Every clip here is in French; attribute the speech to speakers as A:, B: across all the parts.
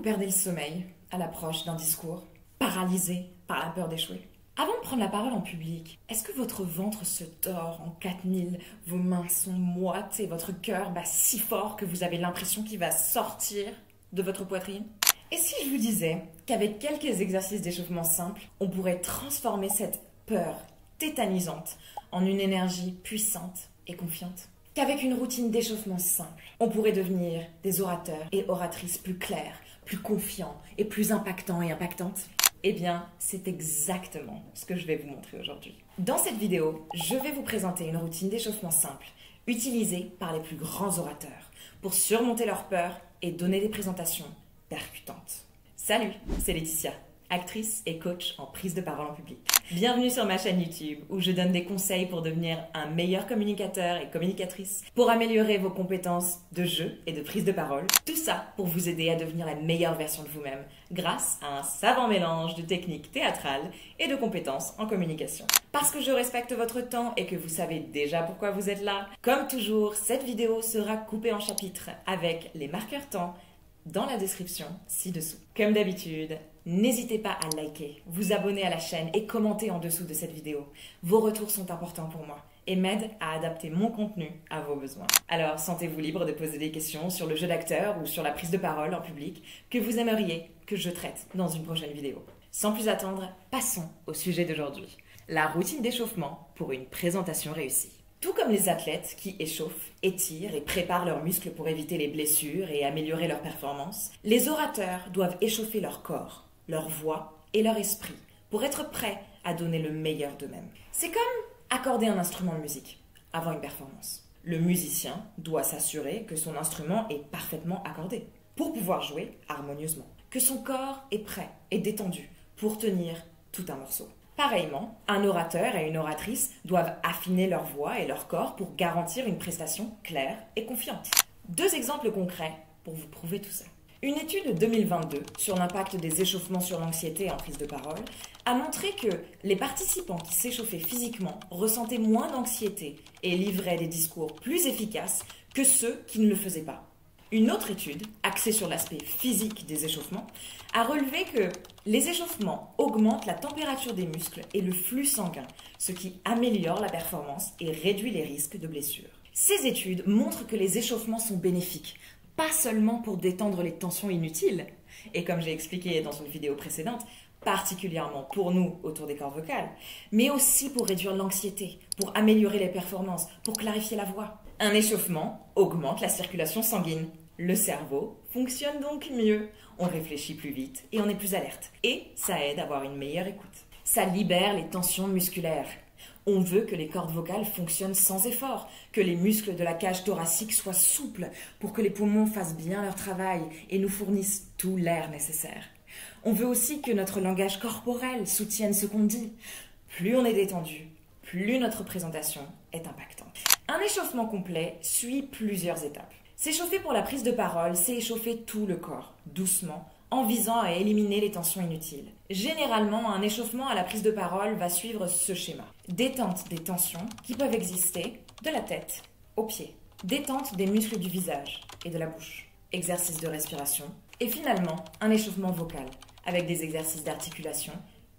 A: perdez le sommeil à l'approche d'un discours, paralysé par la peur d'échouer? Avant de prendre la parole en public, est-ce que votre ventre se tord en 4000, vos mains sont moites et votre cœur bat si fort que vous avez l'impression qu'il va sortir de votre poitrine? Et si je vous disais qu'avec quelques exercices d'échauffement simples, on pourrait transformer cette peur tétanisante en une énergie puissante et confiante? Qu'avec une routine d'échauffement simple, on pourrait devenir des orateurs et oratrices plus clairs, plus confiants et plus impactants et impactantes? Eh bien, c'est exactement ce que je vais vous montrer aujourd'hui. Dans cette vidéo, je vais vous présenter une routine d'échauffement simple, utilisée par les plus grands orateurs, pour surmonter leur peur et donner des présentations percutantes. Salut, c'est Laetitia, actrice et coach en prise de parole en public. Bienvenue sur ma chaîne YouTube où je donne des conseils pour devenir un meilleur communicateur et communicatrice, pour améliorer vos compétences de jeu et de prise de parole. Tout ça pour vous aider à devenir la meilleure version de vous-même grâce à un savant mélange de techniques théâtrales et de compétences en communication. Parce que je respecte votre temps et que vous savez déjà pourquoi vous êtes là, comme toujours, cette vidéo sera coupée en chapitres avec les marqueurs temps dans la description ci-dessous. Comme d'habitude, n'hésitez pas à liker, vous abonner à la chaîne et commenter en dessous de cette vidéo. Vos retours sont importants pour moi et m'aident à adapter mon contenu à vos besoins. Alors sentez-vous libre de poser des questions sur le jeu d'acteur ou sur la prise de parole en public que vous aimeriez que je traite dans une prochaine vidéo. Sans plus attendre, passons au sujet d'aujourd'hui. La routine d'échauffement pour une présentation réussie. Tout comme les athlètes qui échauffent, étirent et préparent leurs muscles pour éviter les blessures et améliorer leur performance, les orateurs doivent échauffer leur corps, leur voix et leur esprit pour être prêts à donner le meilleur d'eux-mêmes. C'est comme accorder un instrument de musique avant une performance. Le musicien doit s'assurer que son instrument est parfaitement accordé pour pouvoir jouer harmonieusement, que son corps est prêt et détendu pour tenir tout un morceau. Pareillement, un orateur et une oratrice doivent affiner leur voix et leur corps pour garantir une prestation claire et confiante. Deux exemples concrets pour vous prouver tout ça. Une étude de 2022 sur l'impact des échauffements sur l'anxiété en prise de parole a montré que les participants qui s'échauffaient physiquement ressentaient moins d'anxiété et livraient des discours plus efficaces que ceux qui ne le faisaient pas. Une autre étude, axée sur l'aspect physique des échauffements, a relevé que les échauffements augmentent la température des muscles et le flux sanguin, ce qui améliore la performance et réduit les risques de blessures. Ces études montrent que les échauffements sont bénéfiques, pas seulement pour détendre les tensions inutiles, et comme j'ai expliqué dans une vidéo précédente, particulièrement pour nous autour des cordes vocales, mais aussi pour réduire l'anxiété, pour améliorer les performances, pour clarifier la voix. Un échauffement augmente la circulation sanguine. Le cerveau fonctionne donc mieux. On réfléchit plus vite et on est plus alerte. Et ça aide à avoir une meilleure écoute. Ça libère les tensions musculaires. On veut que les cordes vocales fonctionnent sans effort, que les muscles de la cage thoracique soient souples pour que les poumons fassent bien leur travail et nous fournissent tout l'air nécessaire. On veut aussi que notre langage corporel soutienne ce qu'on dit. Plus on est détendu, plus notre présentation est impactante. Un échauffement complet suit plusieurs étapes. S'échauffer pour la prise de parole, c'est échauffer tout le corps, doucement, en visant à éliminer les tensions inutiles. Généralement, un échauffement à la prise de parole va suivre ce schéma. Détente des tensions qui peuvent exister de la tête aux pieds. Détente des muscles du visage et de la bouche. Exercice de respiration. Et finalement, un échauffement vocal, avec des exercices d'articulation,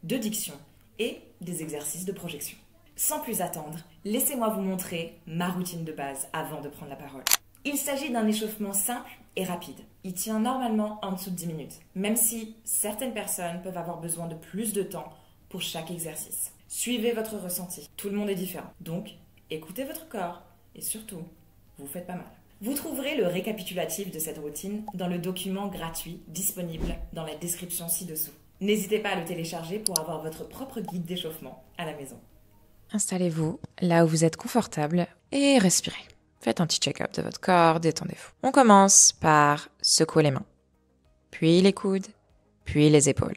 A: de diction et des exercices de projection. Sans plus attendre, laissez-moi vous montrer ma routine de base avant de prendre la parole. Il s'agit d'un échauffement simple et rapide. Il tient normalement en dessous de 10 minutes, même si certaines personnes peuvent avoir besoin de plus de temps pour chaque exercice. Suivez votre ressenti, tout le monde est différent. Donc, écoutez votre corps et surtout, vous faites pas mal. Vous trouverez le récapitulatif de cette routine dans le document gratuit disponible dans la description ci-dessous. N'hésitez pas à le télécharger pour avoir votre propre guide d'échauffement à la maison.
B: Installez-vous là où vous êtes confortable et respirez. Faites un petit check-up de votre corps, détendez-vous. On commence par secouer les mains, puis les coudes, puis les épaules.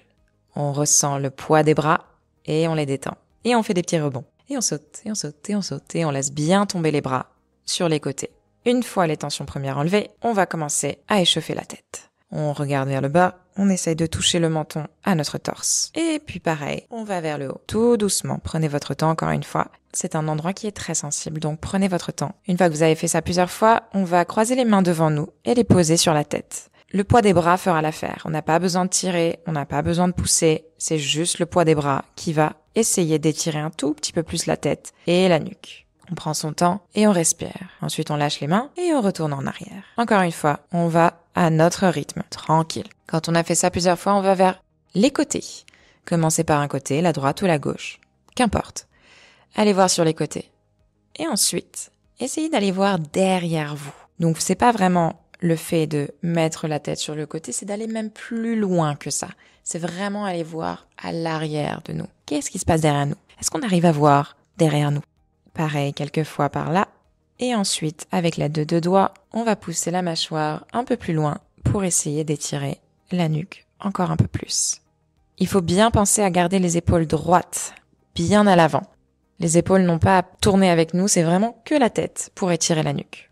B: On ressent le poids des bras et on les détend. Et on fait des petits rebonds. Et on saute, et on saute, et on saute, et on laisse bien tomber les bras sur les côtés. Une fois les tensions premières enlevées, on va commencer à échauffer la tête. On regarde vers le bas, on essaye de toucher le menton à notre torse. Et puis pareil, on va vers le haut. Tout doucement, prenez votre temps encore une fois. C'est un endroit qui est très sensible, donc prenez votre temps. Une fois que vous avez fait ça plusieurs fois, on va croiser les mains devant nous et les poser sur la tête. le poids des bras fera l'affaire. On n'a pas besoin de tirer, on n'a pas besoin de pousser. C'est juste le poids des bras qui va essayer d'étirer un tout petit peu plus la tête et la nuque. On prend son temps et on respire. Ensuite, on lâche les mains et on retourne en arrière. Encore une fois, on va à notre rythme, tranquille. Quand on a fait ça plusieurs fois, on va vers les côtés. Commencez par un côté, la droite ou la gauche. Qu'importe. Allez voir sur les côtés. Et ensuite, essayez d'aller voir derrière vous. Donc, c'est pas vraiment le fait de mettre la tête sur le côté, c'est d'aller même plus loin que ça. C'est vraiment aller voir à l'arrière de nous. Qu'est-ce qui se passe derrière nous? Est-ce qu'on arrive à voir derrière nous? Pareil, quelques fois par là. Et ensuite, avec l'aide de 2 doigts, on va pousser la mâchoire un peu plus loin pour essayer d'étirer la nuque encore un peu plus. Il faut bien penser à garder les épaules droites, bien à l'avant. Les épaules n'ont pas à tourner avec nous, c'est vraiment que la tête pour étirer la nuque.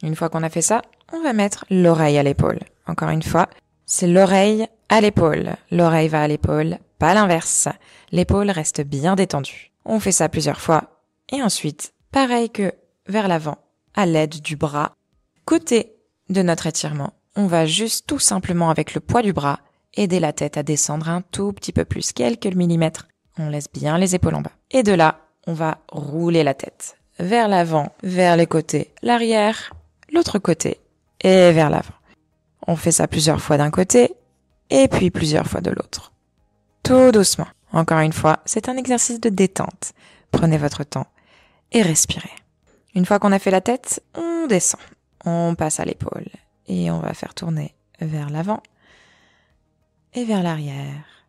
B: Une fois qu'on a fait ça, on va mettre l'oreille à l'épaule. Encore une fois, c'est l'oreille à l'épaule. L'oreille va à l'épaule, pas l'inverse. L'épaule reste bien détendue. On fait ça plusieurs fois. Et ensuite, pareil que vers l'avant, à l'aide du bras, côté de notre étirement, on va juste tout simplement avec le poids du bras aider la tête à descendre un tout petit peu plus, quelques millimètres. On laisse bien les épaules en bas. Et de là, on va rouler la tête vers l'avant, vers les côtés, l'arrière, l'autre côté et vers l'avant. On fait ça plusieurs fois d'un côté et puis plusieurs fois de l'autre. Tout doucement. Encore une fois, c'est un exercice de détente. Prenez votre temps et respirez. Une fois qu'on a fait la tête, on descend. On passe à l'épaule et on va faire tourner vers l'avant et vers l'arrière.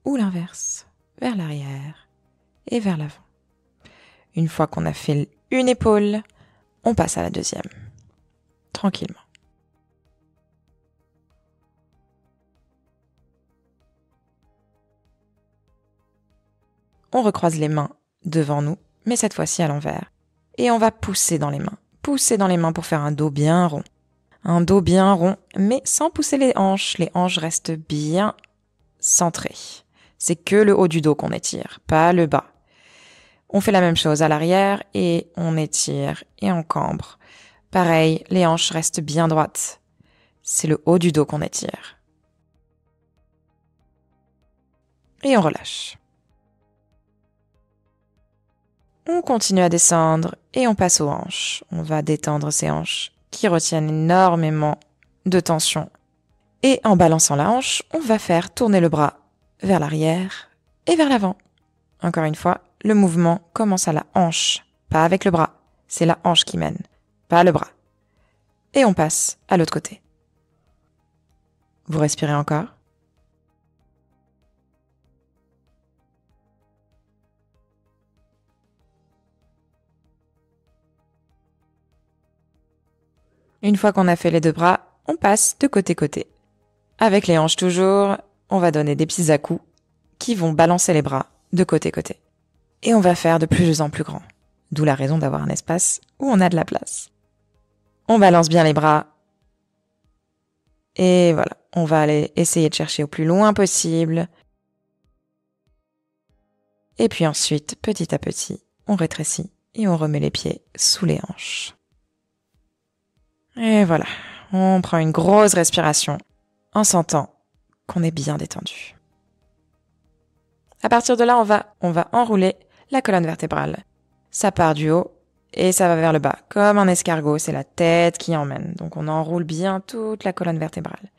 B: Ou l'inverse, vers l'arrière et vers l'avant. Une fois qu'on a fait une épaule, on passe à la deuxième. Tranquillement. On recroise les mains devant nous, mais cette fois-ci à l'envers. Et on va pousser dans les mains. Pousser dans les mains pour faire un dos bien rond. Un dos bien rond, mais sans pousser les hanches. Les hanches restent bien centrées. C'est que le haut du dos qu'on étire, pas le bas. On fait la même chose à l'arrière et on étire et on cambre. Pareil, les hanches restent bien droites. C'est le haut du dos qu'on étire. Et on relâche. On continue à descendre et on passe aux hanches. On va détendre ces hanches qui retiennent énormément de tension. Et en balançant la hanche, on va faire tourner le bras vers l'arrière et vers l'avant. Encore une fois, le mouvement commence à la hanche, pas avec le bras. C'est la hanche qui mène, pas le bras. Et on passe à l'autre côté. Vous respirez encore. Une fois qu'on a fait les 2 bras, on passe de côté-côté. Avec les hanches toujours, on va donner des petits à-coups qui vont balancer les bras de côté-côté. Et on va faire de plus en plus grand. D'où la raison d'avoir un espace où on a de la place. On balance bien les bras. Et voilà, on va aller essayer de chercher au plus loin possible. Et puis ensuite, petit à petit, on rétrécit et on remet les pieds sous les hanches. Et voilà, on prend une grosse respiration en sentant qu'on est bien détendu. À partir de là, on va enrouler la colonne vertébrale. Ça part du haut et ça va vers le bas. Comme un escargot, c'est la tête qui emmène. Donc on enroule bien toute la colonne vertébrale.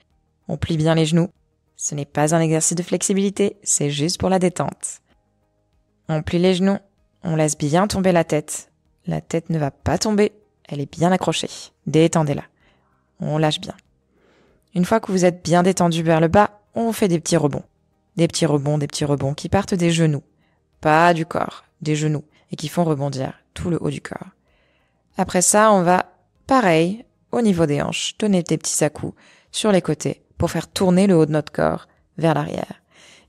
B: On plie bien les genoux. Ce n'est pas un exercice de flexibilité, c'est juste pour la détente. On plie les genoux, on laisse bien tomber la tête. La tête ne va pas tomber, elle est bien accrochée. Détendez-la. On lâche bien. Une fois que vous êtes bien détendu vers le bas, on fait des petits rebonds. Des petits rebonds qui partent des genoux. Pas du corps, des genoux. Et qui font rebondir tout le haut du corps. Après ça, on va, pareil, au niveau des hanches, donner des petits à-coups sur les côtés pour faire tourner le haut de notre corps vers l'arrière.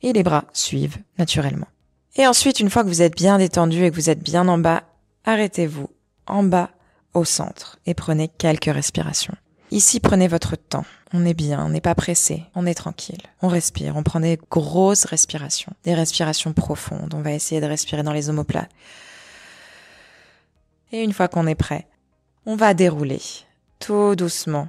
B: Et les bras suivent naturellement. Et ensuite, une fois que vous êtes bien détendu et que vous êtes bien en bas, arrêtez-vous en bas au centre et prenez quelques respirations. Ici, prenez votre temps. On est bien, on n'est pas pressé, on est tranquille. On respire, on prend des grosses respirations, des respirations profondes. On va essayer de respirer dans les omoplates. Et une fois qu'on est prêt, on va dérouler tout doucement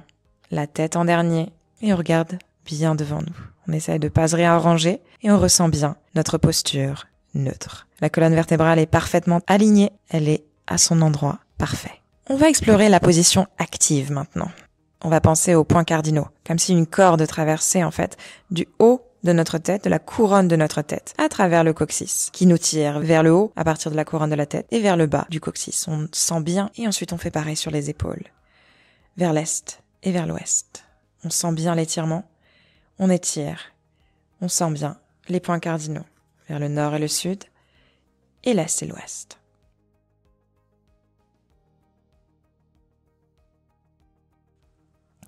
B: la tête en dernier et on regarde bien devant nous. On essaye de pas se réarranger et on ressent bien notre posture neutre. La colonne vertébrale est parfaitement alignée, elle est à son endroit parfait. On va explorer la position active maintenant. On va penser aux points cardinaux, comme si une corde traversait en fait du haut de notre tête, de la couronne de notre tête, à travers le coccyx, qui nous tire vers le haut à partir de la couronne de la tête et vers le bas du coccyx. On sent bien et ensuite on fait pareil sur les épaules, vers l'est et vers l'ouest. On sent bien l'étirement, on étire, on sent bien les points cardinaux, vers le nord et le sud, et l'est et l'ouest.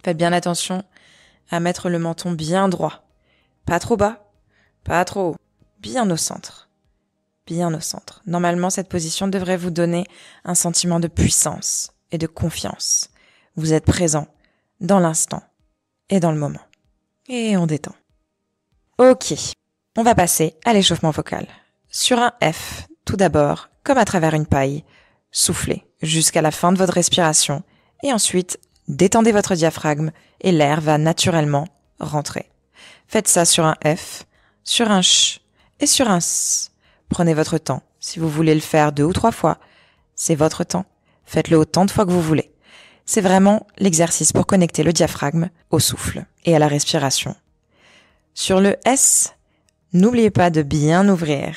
B: Faites bien attention à mettre le menton bien droit. Pas trop bas, pas trop haut. Bien au centre. Bien au centre. Normalement, cette position devrait vous donner un sentiment de puissance et de confiance. Vous êtes présent dans l'instant et dans le moment. Et on détend. Ok, on va passer à l'échauffement vocal. Sur un F, tout d'abord, comme à travers une paille, soufflez jusqu'à la fin de votre respiration et ensuite détendez votre diaphragme et l'air va naturellement rentrer. Faites ça sur un F, sur un CH et sur un S. Prenez votre temps. Si vous voulez le faire 2 ou 3 fois, c'est votre temps. Faites-le autant de fois que vous voulez. C'est vraiment l'exercice pour connecter le diaphragme au souffle et à la respiration. Sur le S, n'oubliez pas de bien ouvrir,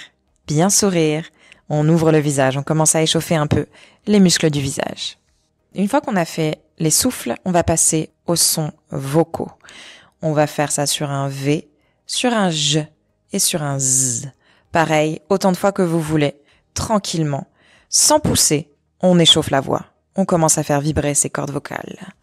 B: bien sourire. On ouvre le visage, on commence à échauffer un peu les muscles du visage. Une fois qu'on a fait les souffles, on va passer aux sons vocaux. On va faire ça sur un V, sur un J et sur un Z. Pareil, autant de fois que vous voulez, tranquillement, sans pousser, on échauffe la voix. On commence à faire vibrer ses cordes vocales.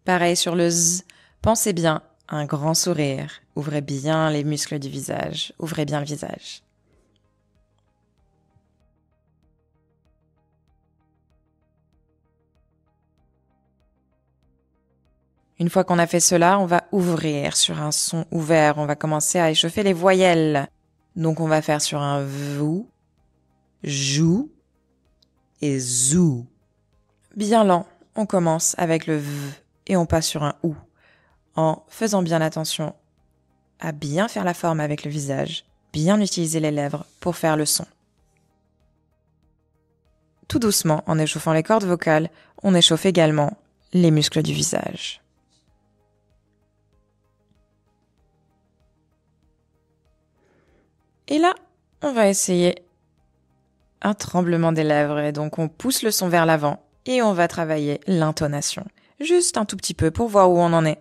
B: Pareil sur le Z, pensez bien à un grand sourire. Ouvrez bien les muscles du visage, ouvrez bien le visage. Une fois qu'on a fait cela, on va ouvrir sur un son ouvert. On va commencer à échauffer les voyelles. Donc on va faire sur un VOU, JOU et ZOU. Bien lent, on commence avec le V et on passe sur un OU. En faisant bien attention à bien faire la forme avec le visage, bien utiliser les lèvres pour faire le son. Tout doucement, en échauffant les cordes vocales, on échauffe également les muscles du visage. Et là, on va essayer un tremblement des lèvres. Et donc, on pousse le son vers l'avant et on va travailler l'intonation. Juste un tout petit peu pour voir où on en est.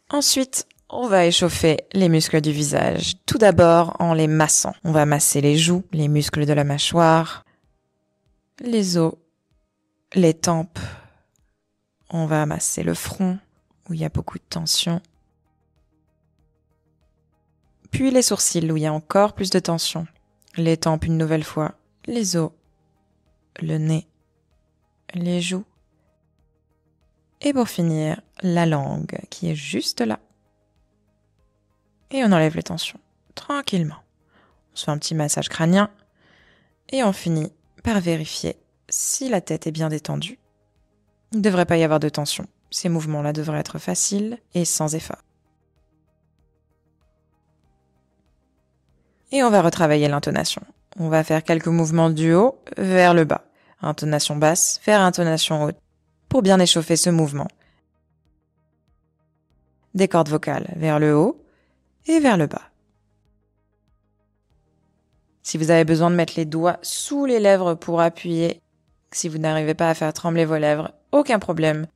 B: Ensuite, on va échauffer les muscles du visage. Tout d'abord en les massant. On va masser les joues, les muscles de la mâchoire, les os, les tempes. On va masser le front où il y a beaucoup de tension. Puis les sourcils où il y a encore plus de tension. Les tempes une nouvelle fois. Les os, le nez, les joues. Et pour finir, la langue qui est juste là. Et on enlève les tensions, tranquillement. On se fait un petit massage crânien et on finit par vérifier si la tête est bien détendue. Il ne devrait pas y avoir de tension. Ces mouvements-là devraient être faciles et sans effort. Et on va retravailler l'intonation. On va faire quelques mouvements du haut vers le bas. Intonation basse vers intonation haute pour bien échauffer ce mouvement. Des cordes vocales vers le haut et vers le bas. Si vous avez besoin de mettre les doigts sous les lèvres pour appuyer, si vous n'arrivez pas à faire trembler vos lèvres, aucun problème.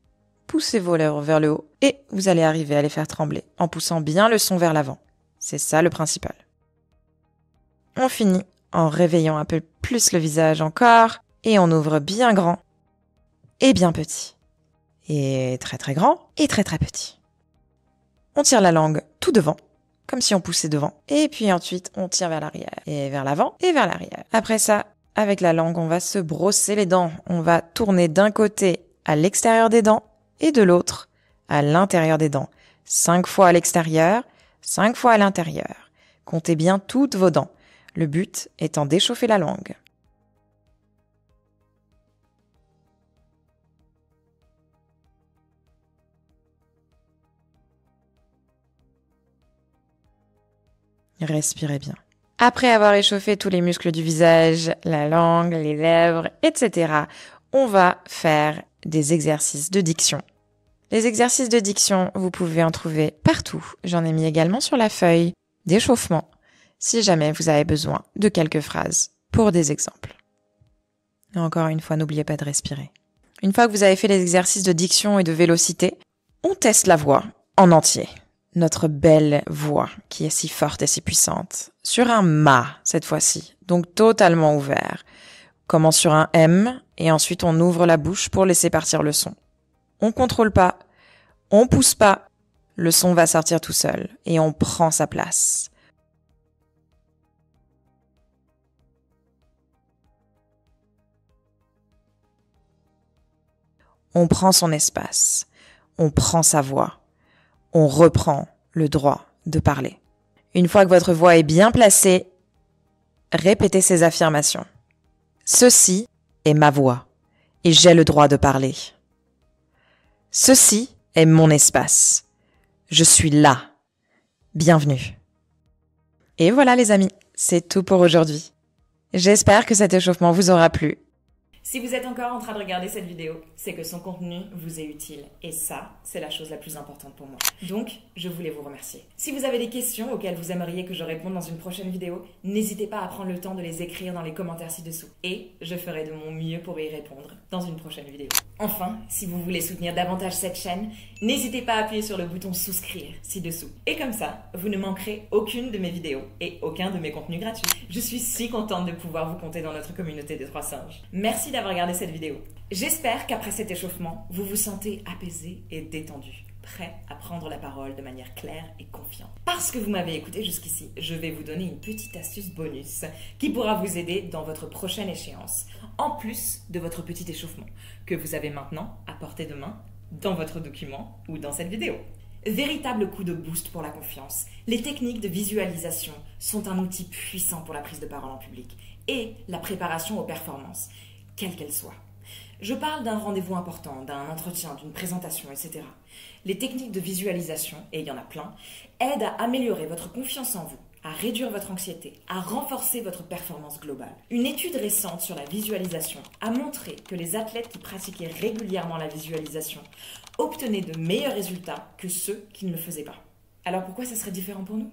B: Poussez vos lèvres vers le haut et vous allez arriver à les faire trembler en poussant bien le son vers l'avant. C'est ça le principal. On finit en réveillant un peu plus le visage encore et on ouvre bien grand et bien petit. Et très très grand et très très petit. On tire la langue tout devant, comme si on poussait devant. Et puis ensuite, on tire vers l'arrière et vers l'avant et vers l'arrière. Après ça, avec la langue, on va se brosser les dents. On va tourner d'un côté à l'extérieur des dents et de l'autre à l'intérieur des dents. 5 fois à l'extérieur, 5 fois à l'intérieur. Comptez bien toutes vos dents, le but étant d'échauffer la langue. Respirez bien. Après avoir échauffé tous les muscles du visage, la langue, les lèvres, etc., on va faire des exercices de diction. Les exercices de diction, vous pouvez en trouver partout. J'en ai mis également sur la feuille d'échauffement, si jamais vous avez besoin de quelques phrases pour des exemples. Et encore une fois, n'oubliez pas de respirer. Une fois que vous avez fait les exercices de diction et de vélocité, on teste la voix en entier. Notre belle voix qui est si forte et si puissante. Sur un ma cette fois-ci, donc totalement ouvert. Commence sur un M et ensuite on ouvre la bouche pour laisser partir le son. On contrôle pas, on pousse pas, le son va sortir tout seul et on prend sa place. On prend son espace, on prend sa voix, on reprend le droit de parler. Une fois que votre voix est bien placée, répétez ces affirmations. Ceci est ma voix et j'ai le droit de parler. Ceci est mon espace. Je suis là. Bienvenue. Et voilà les amis, c'est tout pour aujourd'hui. J'espère que cet échauffement vous aura plu.
A: Si vous êtes encore en train de regarder cette vidéo, c'est que son contenu vous est utile. Et ça, c'est la chose la plus importante pour moi. Donc, je voulais vous remercier. Si vous avez des questions auxquelles vous aimeriez que je réponde dans une prochaine vidéo, n'hésitez pas à prendre le temps de les écrire dans les commentaires ci-dessous. Et je ferai de mon mieux pour y répondre dans une prochaine vidéo. Enfin, si vous voulez soutenir davantage cette chaîne, n'hésitez pas à appuyer sur le bouton souscrire ci-dessous. Et comme ça, vous ne manquerez aucune de mes vidéos et aucun de mes contenus gratuits. Je suis si contente de pouvoir vous compter dans notre communauté des 3 singes. Merci d'avoir regardé cette vidéo. J'espère qu'après cet échauffement, vous vous sentez apaisé et détendu, prêt à prendre la parole de manière claire et confiante. Parce que vous m'avez écouté jusqu'ici, je vais vous donner une petite astuce bonus qui pourra vous aider dans votre prochaine échéance, en plus de votre petit échauffement que vous avez maintenant à portée de main dans votre document ou dans cette vidéo. Véritable coup de boost pour la confiance, les techniques de visualisation sont un outil puissant pour la prise de parole en public et la préparation aux performances, quelle qu'elle soit. Je parle d'un rendez-vous important, d'un entretien, d'une présentation, etc. Les techniques de visualisation, et il y en a plein, aident à améliorer votre confiance en vous, à réduire votre anxiété, à renforcer votre performance globale. Une étude récente sur la visualisation a montré que les athlètes qui pratiquaient régulièrement la visualisation obtenaient de meilleurs résultats que ceux qui ne le faisaient pas. Alors pourquoi ça serait différent pour nous ?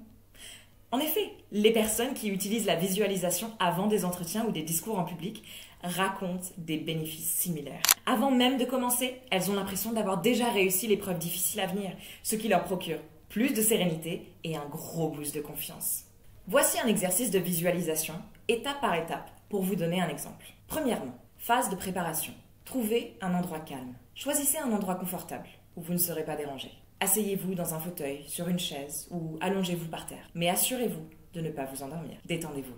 A: En effet, les personnes qui utilisent la visualisation avant des entretiens ou des discours en public racontent des bénéfices similaires. Avant même de commencer, elles ont l'impression d'avoir déjà réussi l'épreuve difficile à venir, ce qui leur procure plus de sérénité et un gros boost de confiance. Voici un exercice de visualisation, étape par étape, pour vous donner un exemple. Premièrement, phase de préparation. Trouvez un endroit calme. Choisissez un endroit confortable, où vous ne serez pas dérangé. Asseyez-vous dans un fauteuil, sur une chaise ou allongez-vous par terre. Mais assurez-vous de ne pas vous endormir. Détendez-vous.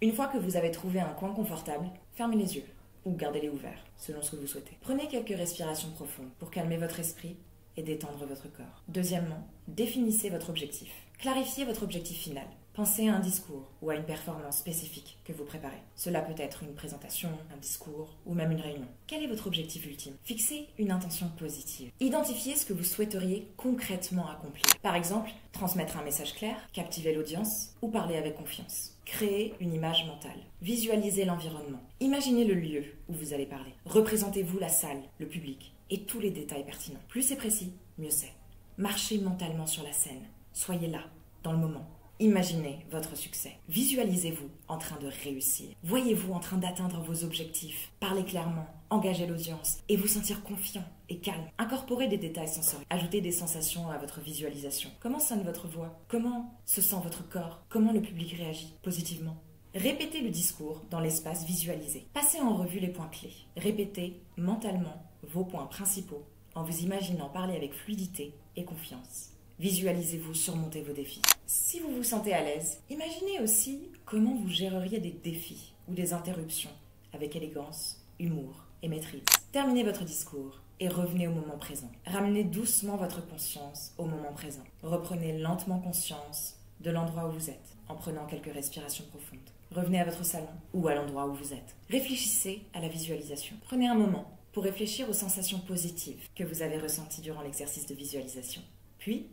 A: Une fois que vous avez trouvé un coin confortable, fermez les yeux ou gardez-les ouverts, selon ce que vous souhaitez. Prenez quelques respirations profondes pour calmer votre esprit et détendre votre corps. Deuxièmement, définissez votre objectif. Clarifiez votre objectif final. Pensez à un discours ou à une performance spécifique que vous préparez. Cela peut être une présentation, un discours ou même une réunion. Quel est votre objectif ultime ? Fixez une intention positive. Identifiez ce que vous souhaiteriez concrètement accomplir. Par exemple, transmettre un message clair, captiver l'audience ou parler avec confiance. Créez une image mentale. Visualisez l'environnement. Imaginez le lieu où vous allez parler. Représentez-vous la salle, le public et tous les détails pertinents. Plus c'est précis, mieux c'est. Marchez mentalement sur la scène. Soyez là, dans le moment. Imaginez votre succès. Visualisez-vous en train de réussir. Voyez-vous en train d'atteindre vos objectifs. Parlez clairement, engagez l'audience et vous sentir confiant et calme. Incorporez des détails sensoriels. Ajoutez des sensations à votre visualisation. Comment sonne votre voix ? Comment se sent votre corps ? Comment le public réagit positivement ? Répétez le discours dans l'espace visualisé. Passez en revue les points clés. Répétez mentalement vos points principaux en vous imaginant parler avec fluidité et confiance. Visualisez-vous surmonter vos défis. Si vous vous sentez à l'aise, imaginez aussi comment vous géreriez des défis ou des interruptions avec élégance, humour et maîtrise. Terminez votre discours et revenez au moment présent. Ramenez doucement votre conscience au moment présent. Reprenez lentement conscience de l'endroit où vous êtes, en prenant quelques respirations profondes. Revenez à votre salon ou à l'endroit où vous êtes. Réfléchissez à la visualisation. Prenez un moment pour réfléchir aux sensations positives que vous avez ressenties durant l'exercice de visualisation. Puis,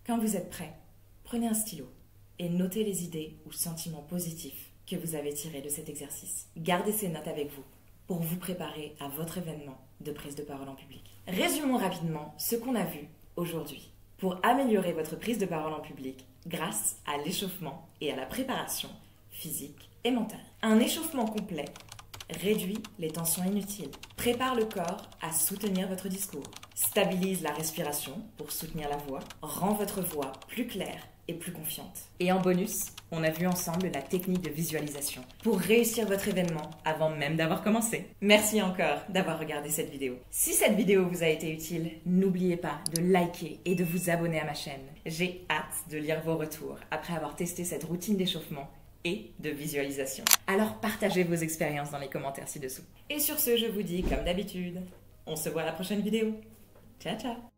A: quand vous êtes prêt, prenez un stylo et notez les idées ou sentiments positifs que vous avez tirés de cet exercice. Gardez ces notes avec vous pour vous préparer à votre événement de prise de parole en public. Résumons rapidement ce qu'on a vu aujourd'hui pour améliorer votre prise de parole en public grâce à l'échauffement et à la préparation physique et mentale. Un échauffement complet réduit les tensions inutiles, prépare le corps à soutenir votre discours, stabilise la respiration pour soutenir la voix, rend votre voix plus claire et plus confiante. Et en bonus, on a vu ensemble la technique de visualisation pour réussir votre événement avant même d'avoir commencé. Merci encore d'avoir regardé cette vidéo. Si cette vidéo vous a été utile, n'oubliez pas de liker et de vous abonner à ma chaîne. J'ai hâte de lire vos retours après avoir testé cette routine d'échauffement et de visualisation. Alors partagez vos expériences dans les commentaires ci-dessous. Et sur ce, je vous dis comme d'habitude, on se voit à la prochaine vidéo. Ciao ciao.